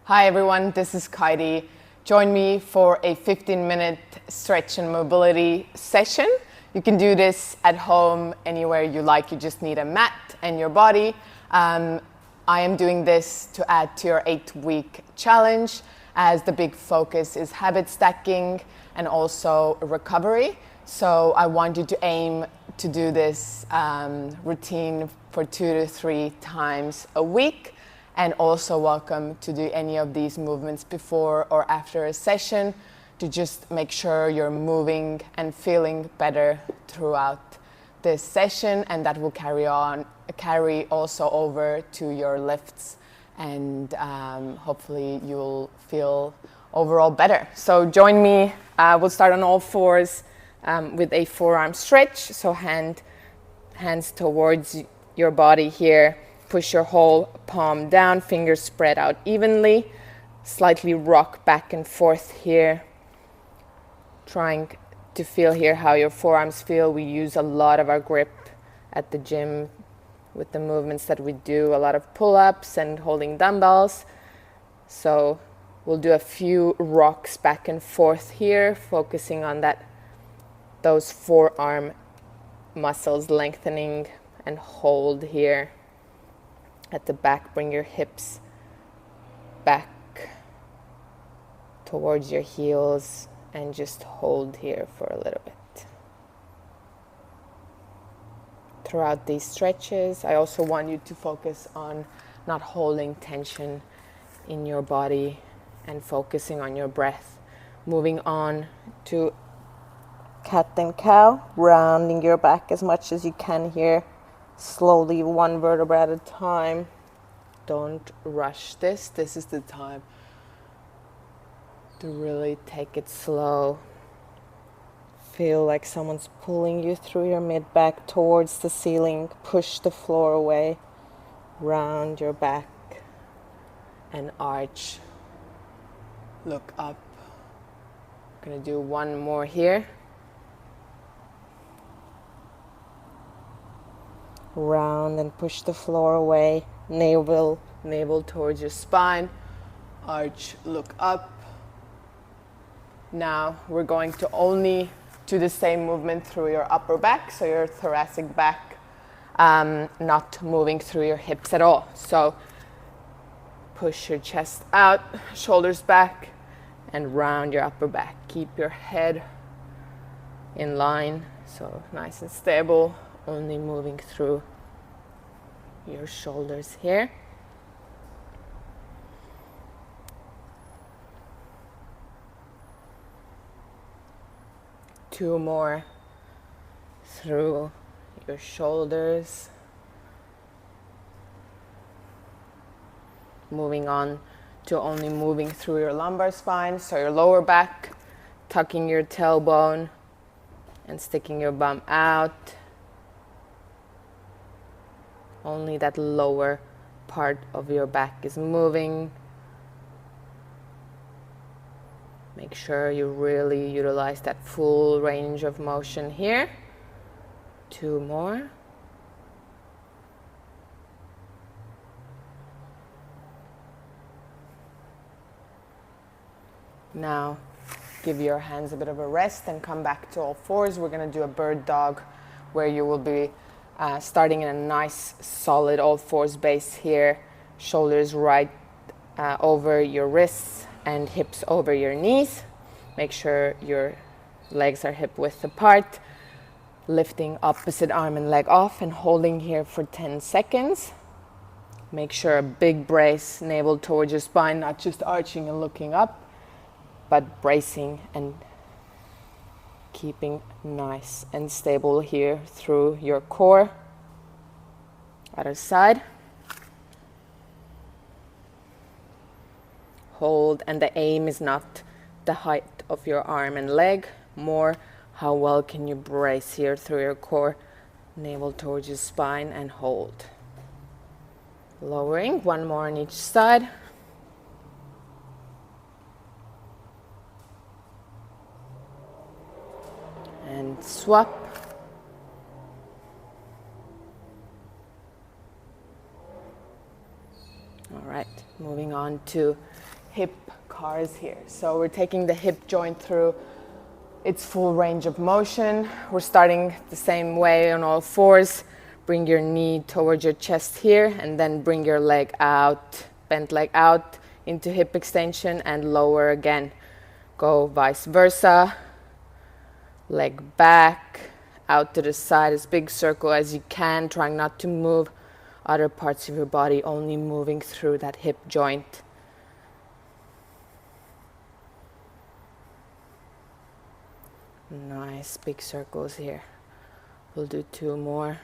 Hi everyone, this is Kaidi. Join me for a 15-minute stretch and mobility session. You can do this at home, anywhere you like. You just need a mat and your body. I am doing this to add to your 8-week challenge, as the big focus is habit stacking and also recovery. So I want you to aim to do this routine for 2 to 3 times a week. And also welcome to do any of these movements before or after a session to just make sure you're moving and feeling better throughout this session, and that will carry also over to your lifts, and hopefully you'll feel overall better. So join me. We'll start on all fours with a forearm stretch. So hands towards your body here. Push your whole palm down, fingers spread out evenly. Slightly rock back and forth here. Trying to feel here how your forearms feel. We use a lot of our grip at the gym with the movements that we do, a lot of pull-ups and holding dumbbells. So we'll do a few rocks back and forth here, focusing on those forearm muscles lengthening, and hold here. At the back, bring your hips back towards your heels and just hold here for a little bit. Throughout these stretches, I also want you to focus on not holding tension in your body and focusing on your breath. Moving on to cat and cow, rounding your back as much as you can here. Slowly, one vertebra at a time. Don't rush this. This is the time to really take it slow. Feel like someone's pulling you through your mid-back towards the ceiling. Push the floor away. Round your back and arch. Look up. I'm gonna do one more here. Round and push the floor away. Navel towards your spine. Arch, look up. Now we're going to only do the same movement through your upper back, so your thoracic back, not moving through your hips at all. So push your chest out, shoulders back, and round your upper back. Keep your head in line, so nice and stable. Only moving through your shoulders here. Two more through your shoulders. Moving on to only moving through your lumbar spine, so your lower back, tucking your tailbone and sticking your bum out. Only that lower part of your back is moving. Make sure you really utilize that full range of motion here. Two more. Now, give your hands a bit of a rest and come back to all fours. We're going to do a bird dog, where you will be starting in a nice solid all fours base here. Shoulders right over your wrists and hips over your knees. Make sure your legs are hip width apart. Lifting opposite arm and leg off and holding here for 10 seconds. Make sure a big brace, navel towards your spine, not just arching and looking up, but bracing and keeping nice and stable here through your core. Other side. Hold, and the aim is not the height of your arm and leg, more how well can you brace here through your core. Navel towards your spine and hold. Lowering, one more on each side. And swap. All right, moving on to hip cars here. So we're taking the hip joint through its full range of motion. We're starting the same way on all fours. Bring your knee towards your chest here, and then bring your leg out, bent leg out into hip extension and lower again. Go vice versa. Leg back, out to the side, as big circle as you can, trying not to move other parts of your body, only moving through that hip joint. Nice big circles here. We'll do 2 more.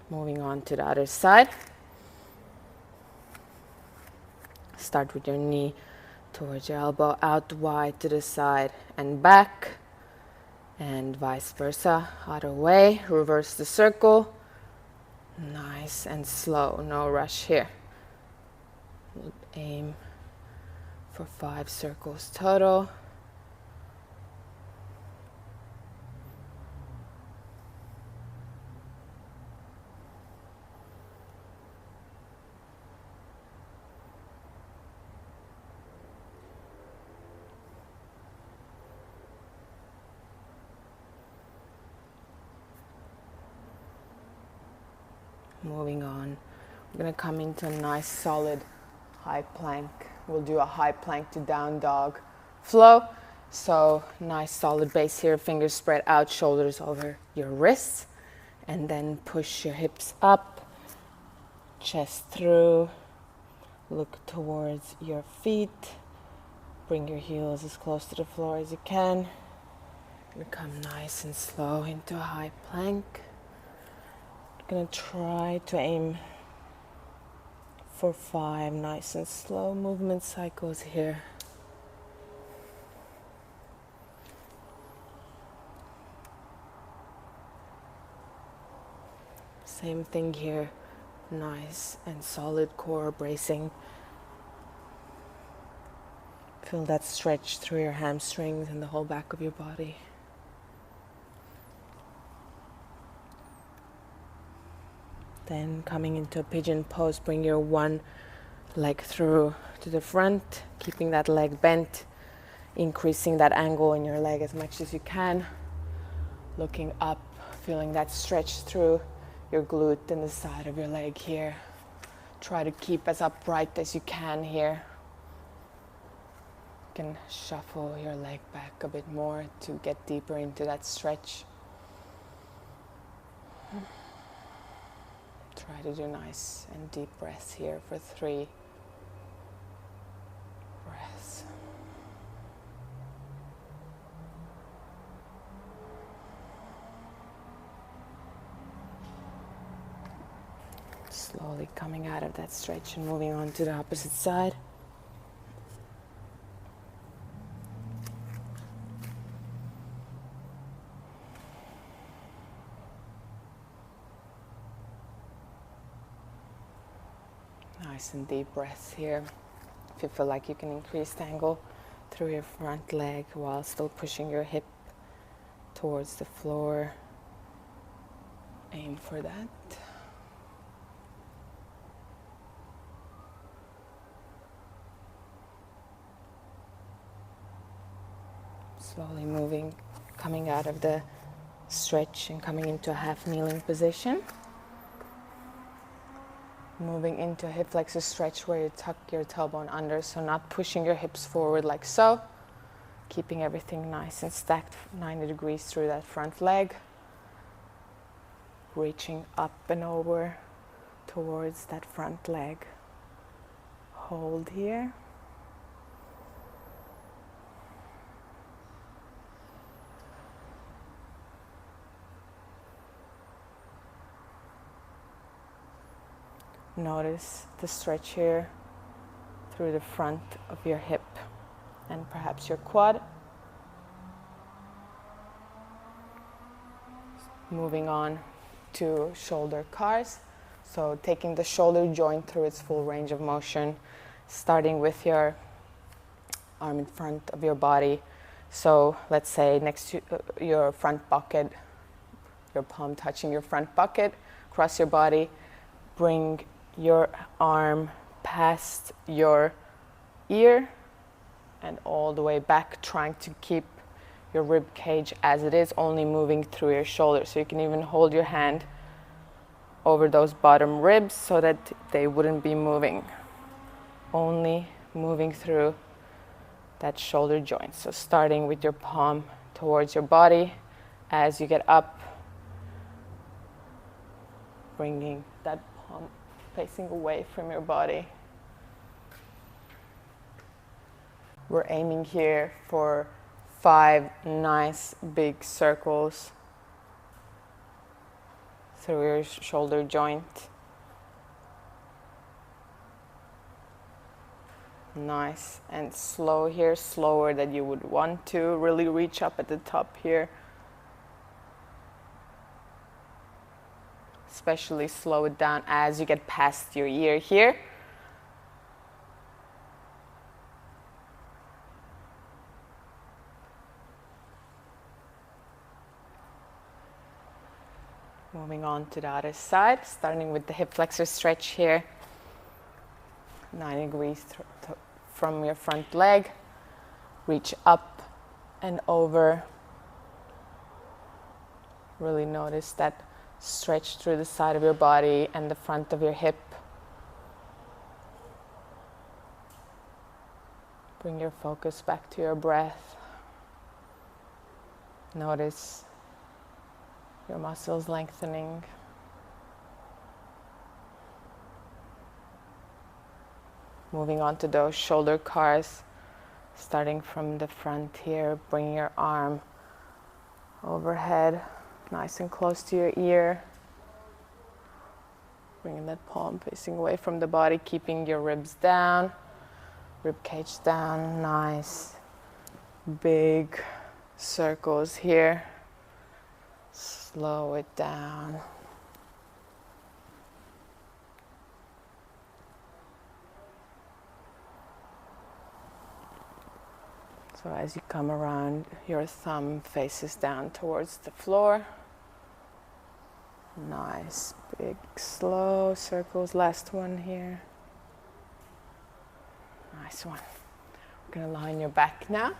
Moving on to the other side. Start with your knee towards your elbow, out wide to the side and back, and vice versa, other way. Reverse the circle. Nice and slow, no rush here. We'll aim for 5 circles total. Moving on, we're going to come into a nice solid high plank. We'll do a high plank to down dog flow. So nice solid base here, fingers spread out, shoulders over your wrists, and then push your hips up, chest through, look towards your feet, bring your heels as close to the floor as you can, and come nice and slow into a high plank. Gonna try to aim for 5 nice and slow movement cycles here. Same thing here, nice and solid core bracing. Feel that stretch through your hamstrings and the whole back of your body. Then coming into a pigeon pose, bring your one leg through to the front, keeping that leg bent, increasing that angle in your leg as much as you can. Looking up, feeling that stretch through your glute and the side of your leg here. Try to keep as upright as you can here. You can shuffle your leg back a bit more to get deeper into that stretch. Try to do nice and deep breaths here for 3 breaths. Slowly coming out of that stretch and moving on to the opposite side. Nice and deep breaths here. If you feel like you can increase the angle through your front leg while still pushing your hip towards the floor, aim for that. Slowly moving, coming out of the stretch and coming into a half kneeling position. Moving into a hip flexor stretch where you tuck your tailbone under, so not pushing your hips forward like so. Keeping everything nice and stacked 90 degrees through that front leg. Reaching up and over towards that front leg. Hold here. Notice the stretch here through the front of your hip and perhaps your quad. Moving on to shoulder cars. So taking the shoulder joint through its full range of motion, starting with your arm in front of your body. So let's say next to your front bucket, your palm touching your front bucket. Cross your body, bring your arm past your ear and all the way back, trying to keep your rib cage as it is, only moving through your shoulders. So you can even hold your hand over those bottom ribs so that they wouldn't be moving, only moving through that shoulder joint. So starting with your palm towards your body, as you get up, bringing that palm facing away from your body. We're aiming here for 5 nice big circles through your shoulder joint. Nice and slow here, slower than you would want to. Really reach up at the top here. Especially slow it down as you get past your ear here. Moving on to the other side, starting with the hip flexor stretch here. 90 degrees from your front leg. Reach up and over. Really notice that stretch through the side of your body and the front of your hip. Bring your focus back to your breath. Notice your muscles lengthening. Moving on to those shoulder cars, starting from the front here, bringing your arm overhead, nice and close to your ear. Bringing that palm facing away from the body, keeping your ribs down, rib cage down, nice big circles here. Slow it down. So as you come around, your thumb faces down towards the floor. Nice, big, slow circles. Last one here. Nice one. We're going to lie on your back now.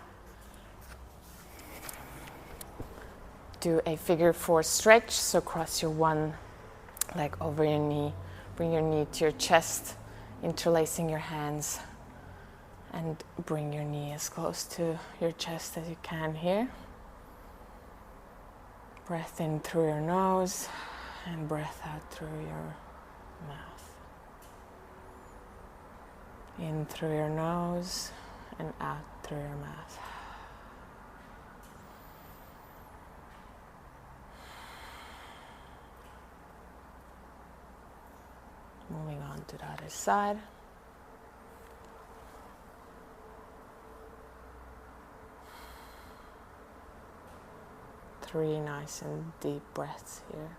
Do a figure 4 stretch. So cross your one leg over your knee. Bring your knee to your chest, interlacing your hands. And bring your knee as close to your chest as you can here. Breath in through your nose and breath out through your mouth. In through your nose and out through your mouth. Moving on to the other side. Three nice and deep breaths here.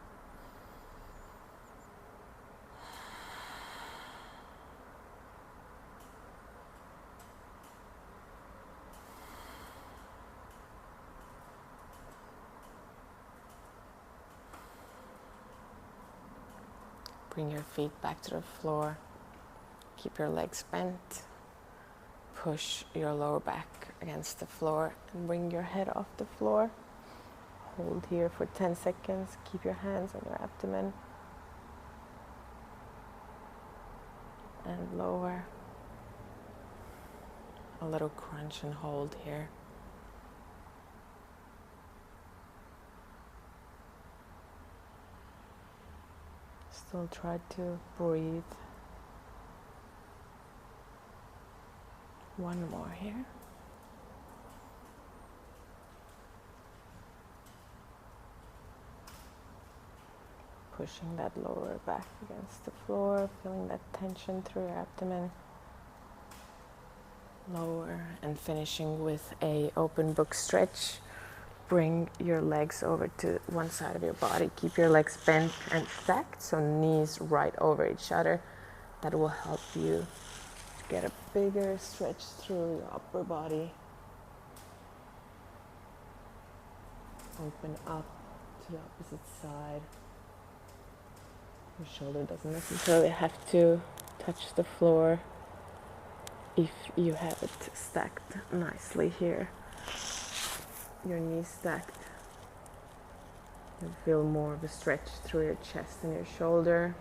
Bring your feet back to the floor. Keep your legs bent. Push your lower back against the floor and bring your head off the floor. Hold here for 10 seconds. Keep your hands on your abdomen. And lower. A little crunch and hold here. Still try to breathe. One more here. Pushing that lower back against the floor, feeling that tension through your abdomen. Lower and finishing with a open book stretch. Bring your legs over to one side of your body. Keep your legs bent and stacked, so knees right over each other. That will help you get a bigger stretch through your upper body. Open up to the opposite side. Your shoulder doesn't necessarily have to touch the floor if you have it stacked nicely here. Your knees stacked. You'll feel more of a stretch through your chest and your shoulder.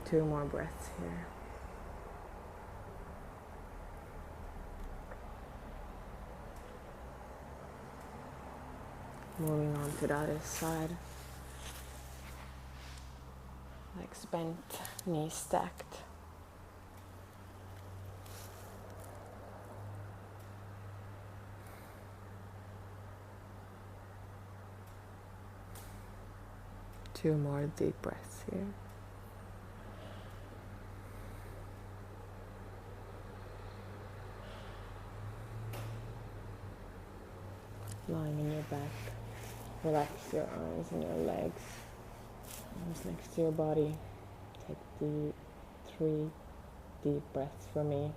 2 more breaths here. Moving on to the other side. Legs bent, knees stacked. Two more deep breaths here. Lying in your back, relax your arms and your legs. Arms next to your body. Take 3 deep breaths for me.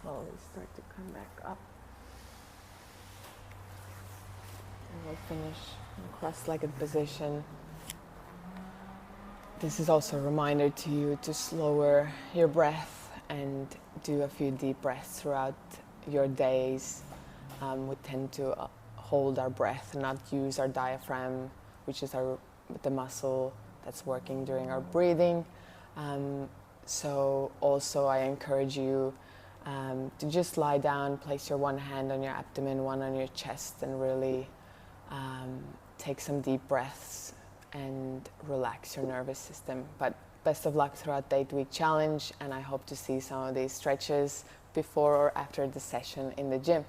Slowly start to come back up. And we'll finish in cross-legged position. This is also a reminder to you to slower your breath and do a few deep breaths throughout your days. We tend to hold our breath and not use our diaphragm, which is the muscle that's working during our breathing. So also I encourage you to just lie down, place your one hand on your abdomen, one on your chest, and really take some deep breaths and relax your nervous system. But best of luck throughout the 8-week challenge, and I hope to see some of these stretches before or after the session in the gym.